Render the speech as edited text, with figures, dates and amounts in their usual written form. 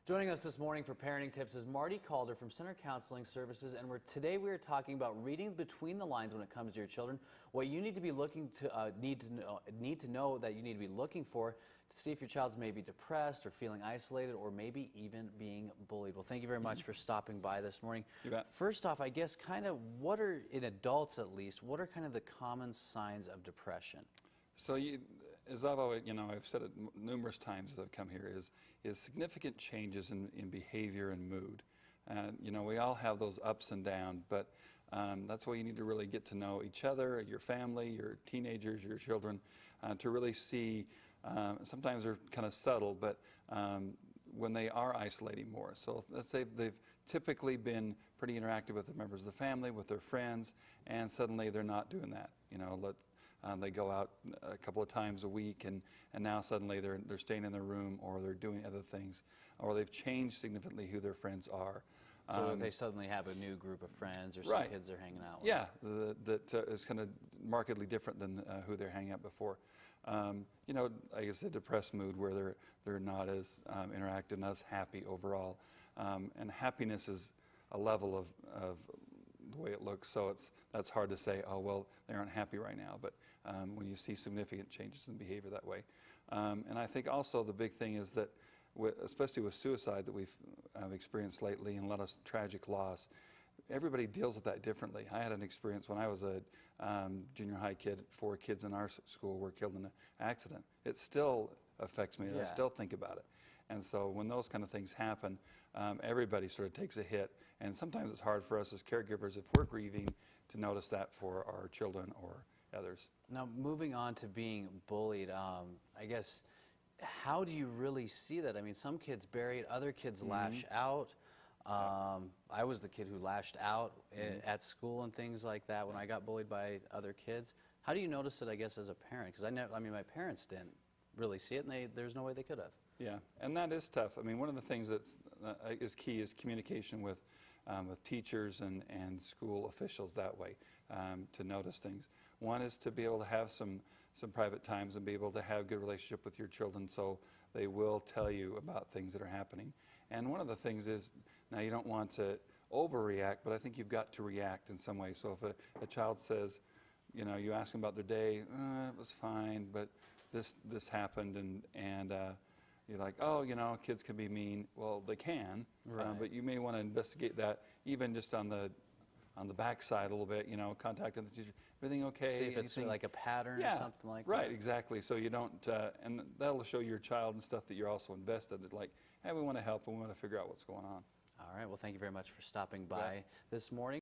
Joining us this morning for Parenting Tips is Marty Calder from Center Counseling Services, and today we are talking about reading between the lines when it comes to your children. What you need to be looking to need to know that you need to be looking for to see if your child's maybe depressed or feeling isolated or maybe even being bullied. Well, thank you very much for stopping by this morning. You bet. First off, I guess kind of what are, in adults at least, what are kind of the common signs of depression? So, as I've always, I've said it numerous times as I've come here, is significant changes in behavior and mood. And we all have those ups and downs, but that's why you need to really get to know each other, your family, your teenagers, your children, to really see. Sometimes they're kind of subtle, but when they are isolating more. So let's say they've typically been pretty interactive with the members of the family, with their friends, and suddenly they're not doing that. They go out a couple of times a week, and now suddenly they're staying in their room, or they're doing other things, or they've changed significantly who their friends are. So they suddenly have a new group of friends or some kids they're hanging out with. Yeah, that is kind of markedly different than who they're hanging out before. Like I said, depressed mood where they're not as interactive, not as happy overall. And happiness is a level of the way it looks, so that's hard to say, oh, well, they aren't happy right now. But when you see significant changes in behavior that way. And I think also the big thing is that especially with suicide that we've experienced lately and a lot of tragic loss, everybody deals with that differently. I had an experience when I was a junior high kid. 4 kids in our school were killed in an accident. It still affects me, and I still think about it. And so when those kind of things happen, everybody sort of takes a hit. And sometimes it's hard for us as caregivers, if we're grieving, to notice that for our children or others. Now, moving on to being bullied, I guess, how do you really see that? I mean, some kids bury it, other kids lash out. I was the kid who lashed out at school and things like that when I got bullied by other kids. How do you notice it, I guess, as a parent? Because my parents didn't really see it, and there's no way they could have. Yeah, and that is tough. I mean, one of the things that's is key is communication with teachers and school officials that way, to notice things. One is to be able to have some private times and be able to have a good relationship with your children, so they will tell you about things that are happening. And one of the things is, now you don't want to overreact, but I think you've got to react in some way. So if a child says, you ask them about their day, it was fine, but this happened, and you're like, oh, kids can be mean. Well, they can, but you may want to investigate that, even just on the backside a little bit. Contacting the teacher. Everything okay? See if it's like a pattern or something like that. Right, exactly. So you don't, and that'll show your child and stuff that you're also invested in. Like, hey, we want to help and we want to figure out what's going on. All right. Well, thank you very much for stopping by this morning.